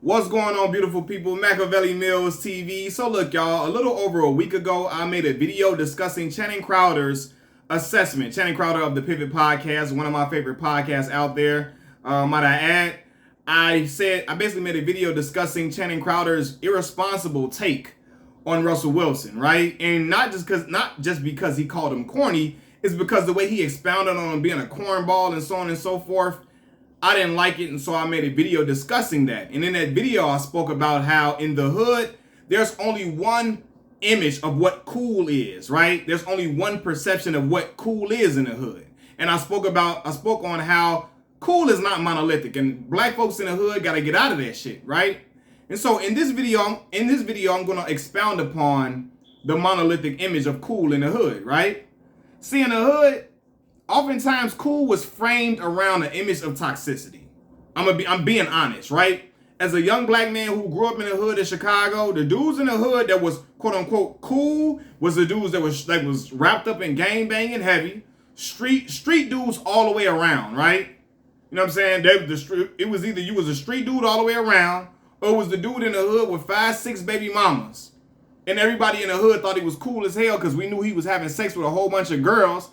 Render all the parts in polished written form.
What's going on, beautiful people? Machiavelli Mills TV. So look, y'all, a little over a week ago, I made a video discussing Channing Crowder's assessment. Channing Crowder of the Pivot Podcast, one of my favorite podcasts out there. Might I add, I basically made a video discussing Channing Crowder's irresponsible take on Russell Wilson, right? And not just because he called him corny, it's because the way he expounded on him being a cornball and so on and so forth. I didn't like it, and so I made a video discussing that. And in that video, I spoke about how in the hood, there's only one image of what cool is, right? There's only one perception of what cool is in the hood. And I spoke on how cool is not monolithic, and black folks in the hood got to get out of that shit, right? And so in this video, I'm going to expound upon the monolithic image of cool in the hood, right? See, in the hood, oftentimes cool was framed around the image of toxicity. I'm being honest, right? As a young black man who grew up in the hood of Chicago, the dudes in the hood that was quote unquote cool was the dudes that was wrapped up in gang banging heavy, street dudes all the way around, right? You know what I'm saying? It was either you was a street dude all the way around, or it was the dude in the hood with 5, 6 baby mamas. And everybody in the hood thought he was cool as hell because we knew he was having sex with a whole bunch of girls.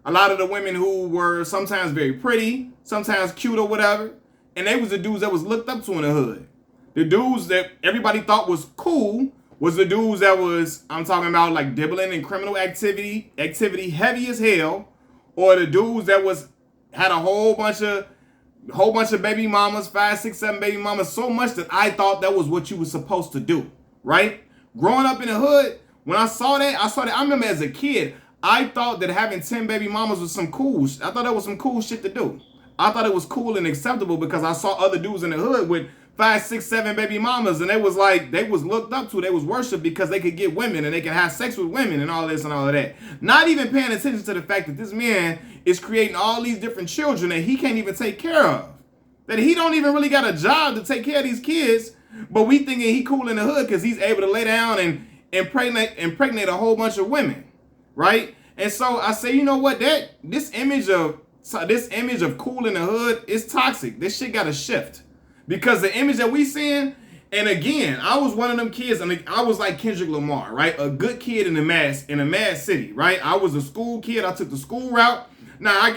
A lot of the women who were sometimes very pretty, sometimes cute or whatever. And they was the dudes that was looked up to in the hood. The dudes that everybody thought was cool was the dudes that was, I'm talking about like dibbling in criminal activity heavy as hell. Or the dudes that had a whole bunch of baby mamas, 5, 6, 7 baby mamas, so much that I thought that was what you were supposed to do, right? Growing up in the hood, when I saw that, I remember as a kid, I thought that having 10 baby mamas was some cool shit. I thought that was some cool shit to do. I thought it was cool and acceptable because I saw other dudes in the hood with 5, 6, 7 baby mamas, and they was looked up to, they was worshipped because they could get women and they can have sex with women and all this and all of that. Not even paying attention to the fact that this man is creating all these different children that he can't even take care of. That he don't even really got a job to take care of these kids, but we thinking he cool in the hood because he's able to lay down and impregnate a whole bunch of women. Right? And so I say, you know what? This image of cool in the hood is toxic. This shit got to shift. Because the image that we seeing, and again, I was one of them kids, and I was like Kendrick Lamar, right? A good kid in a mad city, right? I was a school kid. I took the school route. Now I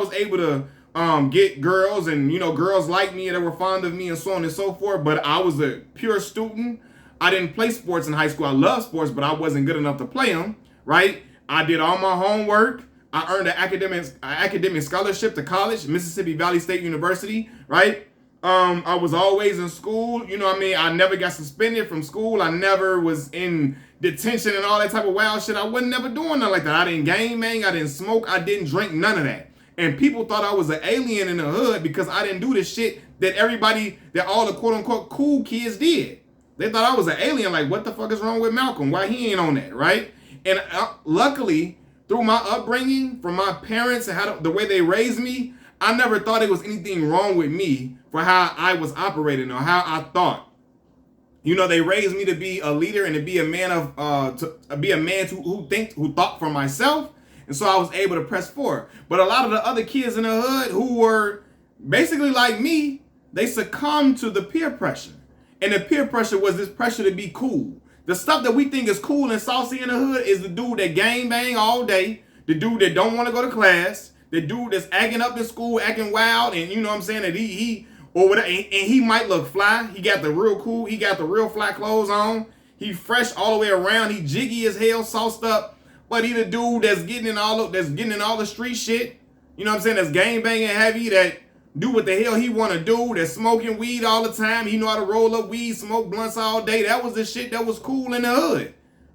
was able to get girls, and girls like me and they were fond of me and so on and so forth. But I was a pure student. I didn't play sports in high school. I love sports, but I wasn't good enough to play them, right? I did all my homework. I earned an academic scholarship to college, Mississippi Valley State University, right? I was always in school. I never got suspended from school. I never was in detention and all that type of wild shit. I wasn't never doing nothing like that. I didn't gang bang. I didn't smoke. I didn't drink, none of that. And people thought I was an alien in the hood because I didn't do the shit that all the quote unquote cool kids did. They thought I was an alien. Like, what the fuck is wrong with Malcolm? Why he ain't on that, right? And luckily, through my upbringing, from my parents and the way they raised me, I never thought it was anything wrong with me for how I was operating or how I thought. They raised me to be a leader and to be a man who thought for myself, and so I was able to press forward. But a lot of the other kids in the hood who were basically like me, they succumbed to the peer pressure, and the peer pressure was this pressure to be cool. The stuff that we think is cool and saucy in the hood is the dude that gang bang all day, the dude that don't want to go to class, the dude that's acting up in school, acting wild, and you know what I'm saying, that he or whatever, and he might look fly. He got the real cool, he got the real fly clothes on. He fresh all the way around. He jiggy as hell, sauced up, but he the dude that's getting in all the street shit. You know what I'm saying? That's gang banging heavy, that do what the hell he want to do, that's smoking weed all the time. He know how to roll up weed, smoke blunts all day. That was the shit that was cool in the hood. You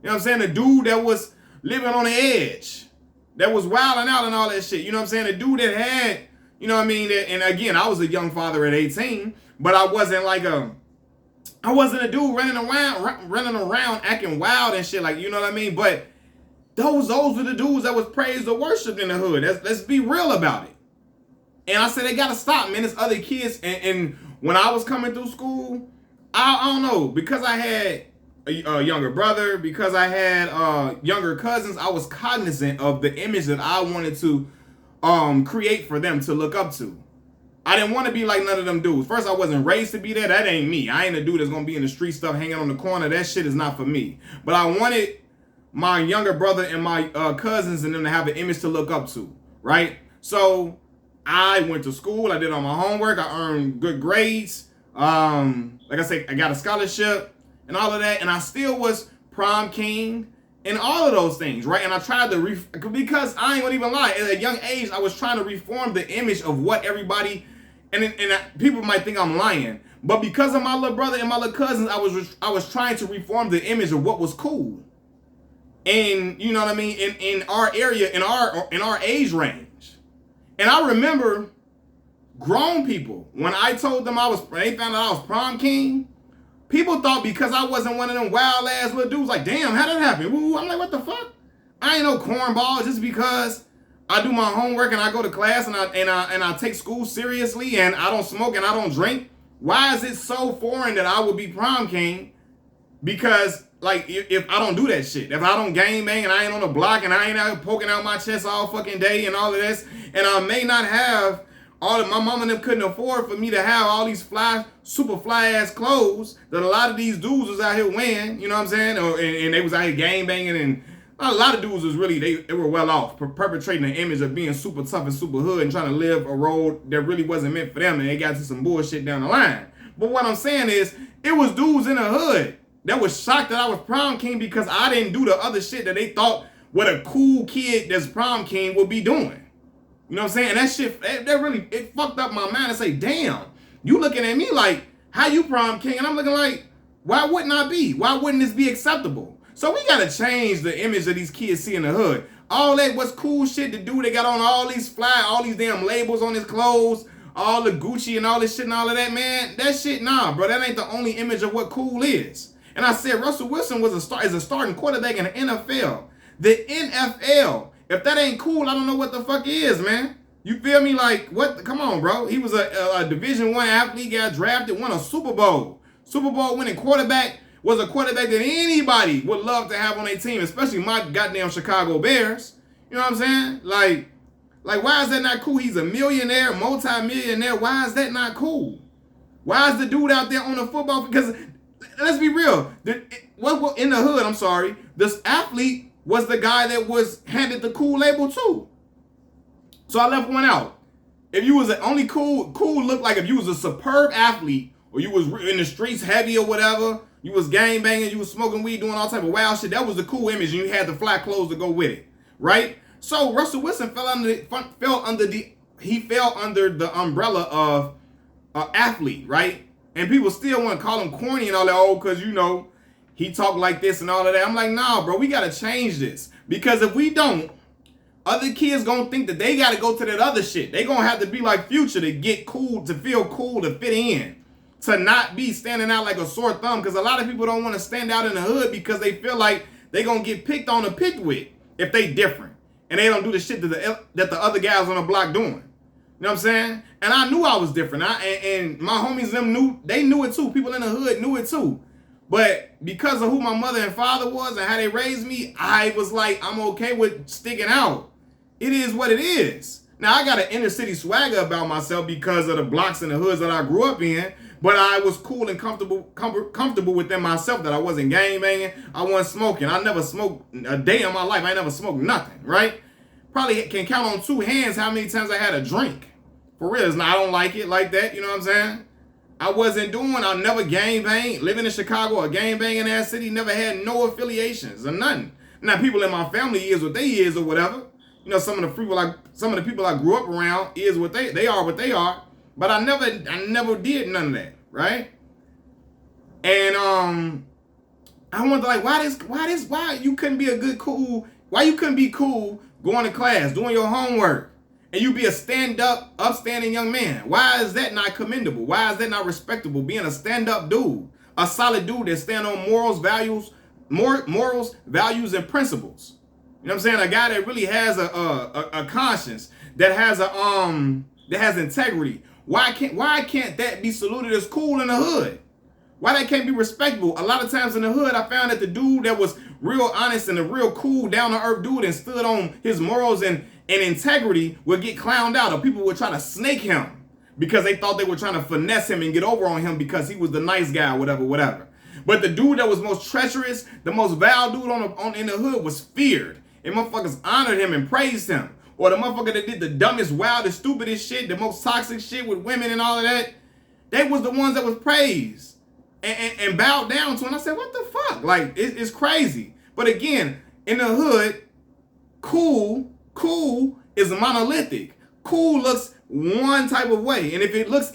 know what I'm saying? The dude that was living on the edge, that was wilding out and all that shit. You know what I'm saying? The dude that had, you know what I mean? And again, I was a young father at 18, but I wasn't a dude running around acting wild and shit, like, you know what I mean? But those were the dudes that was praised or worshipped in the hood. Let's be real about it. And I said, they got to stop, man. There's other kids. And when I was coming through school, I don't know, because I had a younger brother, because I had younger cousins, I was cognizant of the image that I wanted to create for them to look up to. I didn't want to be like none of them dudes. First, I wasn't raised to be there. That ain't me. I ain't a dude that's going to be in the street stuff, hanging on the corner. That shit is not for me. But I wanted my younger brother and my cousins and them to have an image to look up to, right? So I went to school. I did all my homework. I earned good grades. Like I said, I got a scholarship and all of that. And I still was prom king and all of those things, right? And I tried to, because I ain't gonna even lie, at a young age, I was trying to reform the image of what everybody, and people might think I'm lying, but because of my little brother and my little cousins, I was trying to reform the image of what was cool. And you know what I mean, in our area, in our age range. And I remember grown people, when I told them they found out I was prom king, people thought because I wasn't one of them wild ass little dudes, like, damn, how that happen? Woo. I'm like, what the fuck? I ain't no cornball just because I do my homework and I go to class and I take school seriously and I don't smoke and I don't drink. Why is it so foreign that I would be prom king? Because like if I don't do that shit, if I don't gang bang and I ain't on the block and I ain't out poking out my chest all fucking day and all of this, and I may not have all of my mom and them couldn't afford for me to have all these super fly ass clothes that a lot of these dudes was out here wearing, you know what I'm saying? And they was out here gang banging, and a lot of dudes was really, they were well off, perpetrating the image of being super tough and super hood and trying to live a road that really wasn't meant for them, and they got to some bullshit down the line. But what I'm saying is, it was dudes in the hood that was shocked that I was prom king because I didn't do the other shit that they thought what a cool kid that's prom king would be doing. You know what I'm saying? And that shit, that really, it fucked up my mind and say, damn, you looking at me like, how you prom king? And I'm looking like, why wouldn't I be? Why wouldn't this be acceptable? So we gotta change the image that these kids see in the hood. All that was cool shit to do. They got on all these all these damn labels on his clothes, all the Gucci and all this shit and all of that, man. That shit, nah, bro. That ain't the only image of what cool is. And I said Russell Wilson is a starting quarterback in the NFL. The NFL. If that ain't cool, I don't know what the fuck is, man. You feel me? Like, what? Come on, bro. He was a Division I athlete, got drafted, won a Super Bowl. Super Bowl winning quarterback, was a quarterback that anybody would love to have on their team, especially my goddamn Chicago Bears. You know what I'm saying? Like why is that not cool? He's a millionaire, multi-millionaire. Why is that not cool? Why is the dude out there on the football? Because let's be real. In the hood, I'm sorry, this athlete was the guy that was handed the cool label too. So I left one out. If you was only cool looked like if you was a superb athlete or you was in the streets heavy or whatever, you was gang banging, you was smoking weed, doing all type of wild shit, that was the cool image and you had the fly clothes to go with it, right? So Russell Wilson fell under the umbrella of athlete, right? And people still want to call him corny and all that, because you know, he talked like this and all of that. I'm like, nah, bro, we got to change this. Because if we don't, other kids going to think that they got to go to that other shit. They going to have to be like Future to get cool, to feel cool, to fit in. To not be standing out like a sore thumb. Because a lot of people don't want to stand out in the hood because they feel like they going to get picked on or picked with if they different. And they don't do the shit that the other guys on the block doing. You know what I'm saying? And I knew I was different. And my homies, them knew it too. People in the hood knew it too. But because of who my mother and father was and how they raised me, I was like, I'm okay with sticking out. It is what it is. Now, I got an inner city swagger about myself because of the blocks and the hoods that I grew up in. But I was cool and comfortable within myself that I wasn't gang banging. I wasn't smoking. I never smoked a day in my life. I never smoked nothing, right? Probably can count on two hands how many times I had a drink. For real, I don't like it like that. You know what I'm saying? I never gang banged. Living in Chicago, a gang banging ass city, never had no affiliations or nothing. Now, people in my family is what they is or whatever. You know, some of the people I grew up around is what they are what they are. But I never did none of that, right? And I wonder, like, why you couldn't be why you couldn't be cool going to class, doing your homework, and you be a upstanding young man? Why is that not commendable? Why is that not respectable? Being a stand-up dude, a solid dude that stand on morals, values, and principles. You know what I'm saying? A guy that really has a conscience, that has integrity. Why can't that be saluted as cool in the hood? Why that can't be respectable? A lot of times in the hood, I found that the dude that was real honest and a real cool, down-to-earth dude and stood on his morals and integrity would get clowned out, or people would try to snake him because they thought they were trying to finesse him and get over on him because he was the nice guy, whatever. But the dude that was most treacherous, the most vile dude in the hood was feared. And motherfuckers honored him and praised him. Or the motherfucker that did the dumbest, wildest, stupidest shit, the most toxic shit with women and all of that, they was the ones that was praised and bowed down to. And I said, what the fuck? Like, it's crazy. But again, in the hood, cool is monolithic. Cool looks one type of way. And if it looks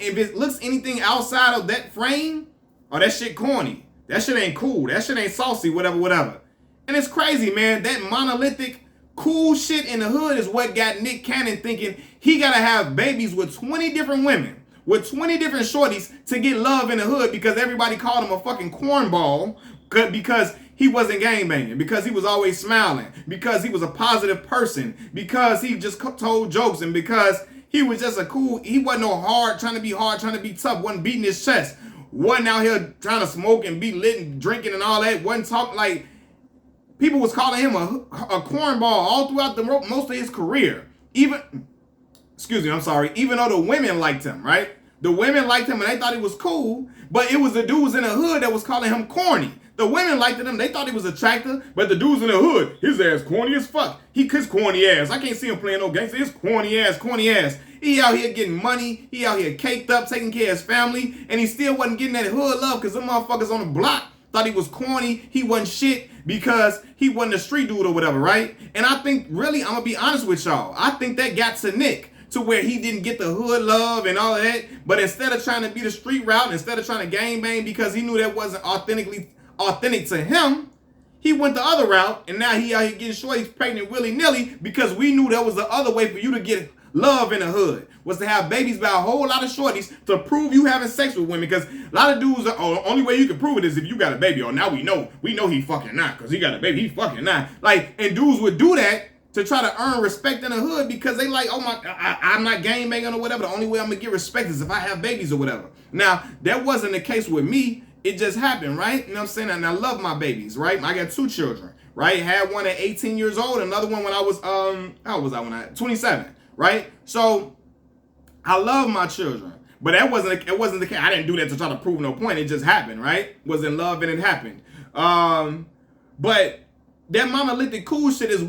anything outside of that frame, oh, that shit corny. That shit ain't cool. That shit ain't saucy, whatever. And it's crazy, man. That monolithic cool shit in the hood is what got Nick Cannon thinking he gotta have babies with 20 different women, with 20 different shorties to get love in the hood because everybody called him a fucking cornball because he wasn't gangbanging, because he was always smiling, because he was a positive person, because he just told jokes, and because he was just he wasn't no trying to be tough, wasn't beating his chest, wasn't out here trying to smoke and be lit and drinking and all that, wasn't talking like... People was calling him a cornball all throughout most of his career. Even though the women liked him, right? The women liked him and they thought he was cool, but it was the dudes in the hood that was calling him corny. The women liked him, they thought he was attractive, but the dudes in the hood, his ass corny as fuck. His corny ass. I can't see him playing no gangster. His corny ass. He out here getting money. He out here caked up, taking care of his family, and he still wasn't getting that hood love because them motherfuckers on the block thought he was corny. He wasn't shit because he wasn't a street dude or whatever, right? And I think, really, I'm going to be honest with y'all, I think that got to Nick to where he didn't get the hood love and all of that, but instead of trying to be the street route, instead of trying to gangbang because he knew that wasn't authentic to him, he went the other route, and now he out here getting shorties pregnant willy-nilly because we knew that was the other way for you to get love in the hood, was to have babies by a whole lot of shorties to prove you having sex with women, because a lot of dudes are, the only way you can prove it is if you got a baby. Or now we know he fucking not because he got a baby, he fucking not. Like, and dudes would do that to try to earn respect in the hood because they like, I'm not gangbanging or whatever. The only way I'm gonna get respect is if I have babies or whatever. Now, that wasn't the case with me. It just happened, right? You know what I'm saying? And I love my babies, right? I got 2 children, right? Had one at 18 years old, another one when I was, how was I when I 27, right? So I love my children, but it wasn't the case. I didn't do that to try to prove no point. It just happened, right? Was in love and it happened. But that monolithic cool shit is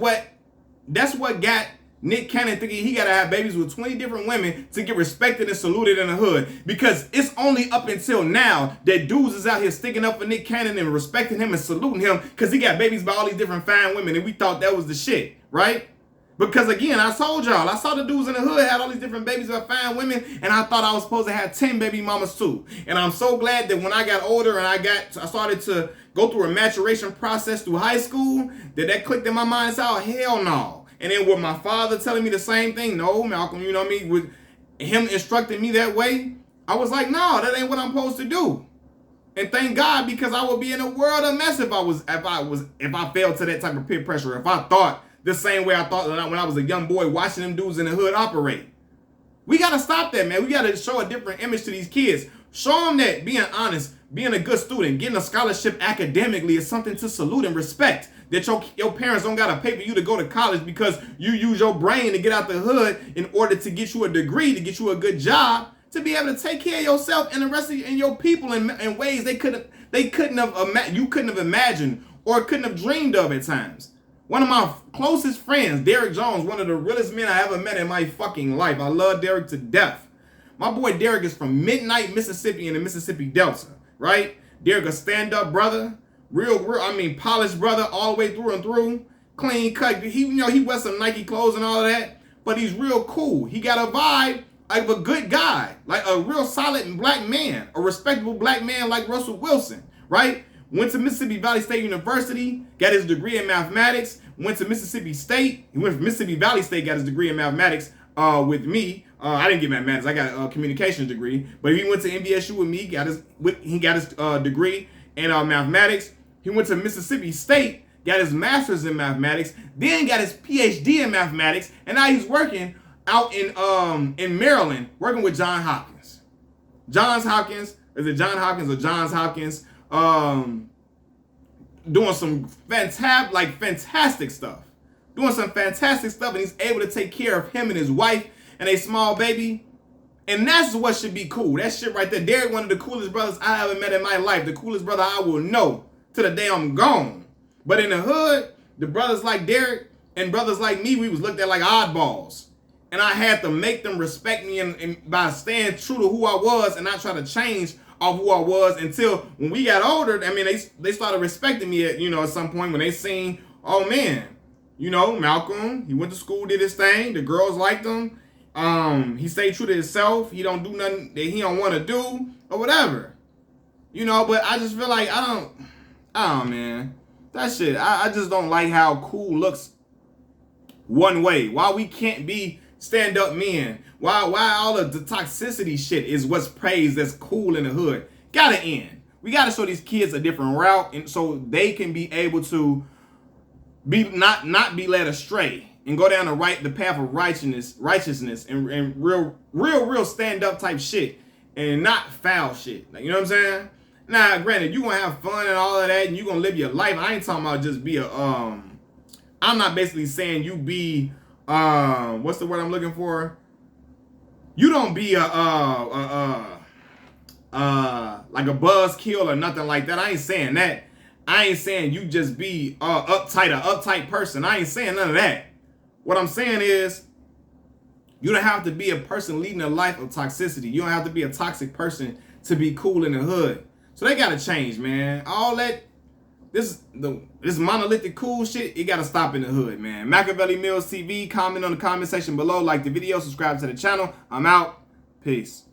that's what got Nick Cannon thinking he gotta have babies with 20 different women to get respected and saluted in the hood. Because it's only up until now that dudes is out here sticking up for Nick Cannon and respecting him and saluting him because he got babies by all these different fine women, and we thought that was the shit, right? Because again, I told y'all, I saw the dudes in the hood had all these different babies by fine women, and I thought I was supposed to have 10 baby mamas too. And I'm so glad that when I got older and I started to go through a maturation process through high school, that clicked in my mind and said, oh, hell no. And then with my father telling me the same thing, no, Malcolm, you know what I mean? With him instructing me that way, I was like, no, that ain't what I'm supposed to do. And thank God, because I would be in a world of mess if I fell to that type of peer pressure. If I thought the same way I thought when I was a young boy watching them dudes in the hood operate. We got to stop that, man. We got to show a different image to these kids. Show them that being honest, being a good student, getting a scholarship academically is something to salute and respect. That your parents don't got to pay for you to go to college because you use your brain to get out the hood in order to get you a degree, to get you a good job, to be able to take care of yourself and the rest of your people in ways you couldn't have imagined or couldn't have dreamed of at times. One of my closest friends, Derek Jones, one of the realest men I ever met in my fucking life. I love Derek to death. My boy Derek is from Midnight, Mississippi in the Mississippi Delta, right? Derek a stand-up brother, real, polished brother all the way through and through, clean cut. He wears some Nike clothes and all of that, but he's real cool. He got a vibe like a good guy, like a real solid black man, a respectable black man like Russell Wilson, right? Went to Mississippi Valley State University, got his degree in mathematics, went to Mississippi State. He went from Mississippi Valley State, got his degree in mathematics with me. I didn't get mathematics, I got a communications degree. But he went to MVSU with me, he got his degree in mathematics. He went to Mississippi State, got his master's in mathematics, then got his PhD in mathematics, and now he's working out in Maryland, working with Johns Hopkins. Johns Hopkins, is it John Hopkins or Johns Hopkins? Doing some fantastic stuff. Doing some fantastic stuff, and he's able to take care of him and his wife and a small baby. And that's what should be cool. That shit right there. Derek, one of the coolest brothers I ever met in my life. The coolest brother I will know to the day I'm gone. But in the hood, the brothers like Derek and brothers like me, we was looked at like oddballs. And I had to make them respect me and by staying true to who I was and not try to change off who I was until when we got older. I mean, they started respecting me at, at some point when they seen, oh man, Malcolm, he went to school, did his thing. The girls liked him. He stayed true to himself. He don't do nothing that he don't want to do or whatever. But I just feel like man. That shit, I just don't like how cool looks one way. Why we can't be stand-up men? Why all of the toxicity shit is what's praised as cool in the hood? Gotta end. We gotta show these kids a different route, and so they can be able to be not be led astray and go down the path of righteousness and real stand-up type shit and not foul shit. Like, you know what I'm saying? Now, granted, you gonna have fun and all of that, and you gonna live your life. I ain't talking about just be I'm not basically saying you be what's the word I'm looking for? You don't be like a buzzkill or nothing like that. I ain't saying that. I ain't saying you just be uptight person. I ain't saying none of that. What I'm saying is you don't have to be a person leading a life of toxicity. You don't have to be a toxic person to be cool in the hood. So they gotta change, man. All that this monolithic cool shit, it gotta stop in the hood, man. Machiavelli Mills TV, comment on the comment section below, like the video, subscribe to the channel. I'm out. Peace.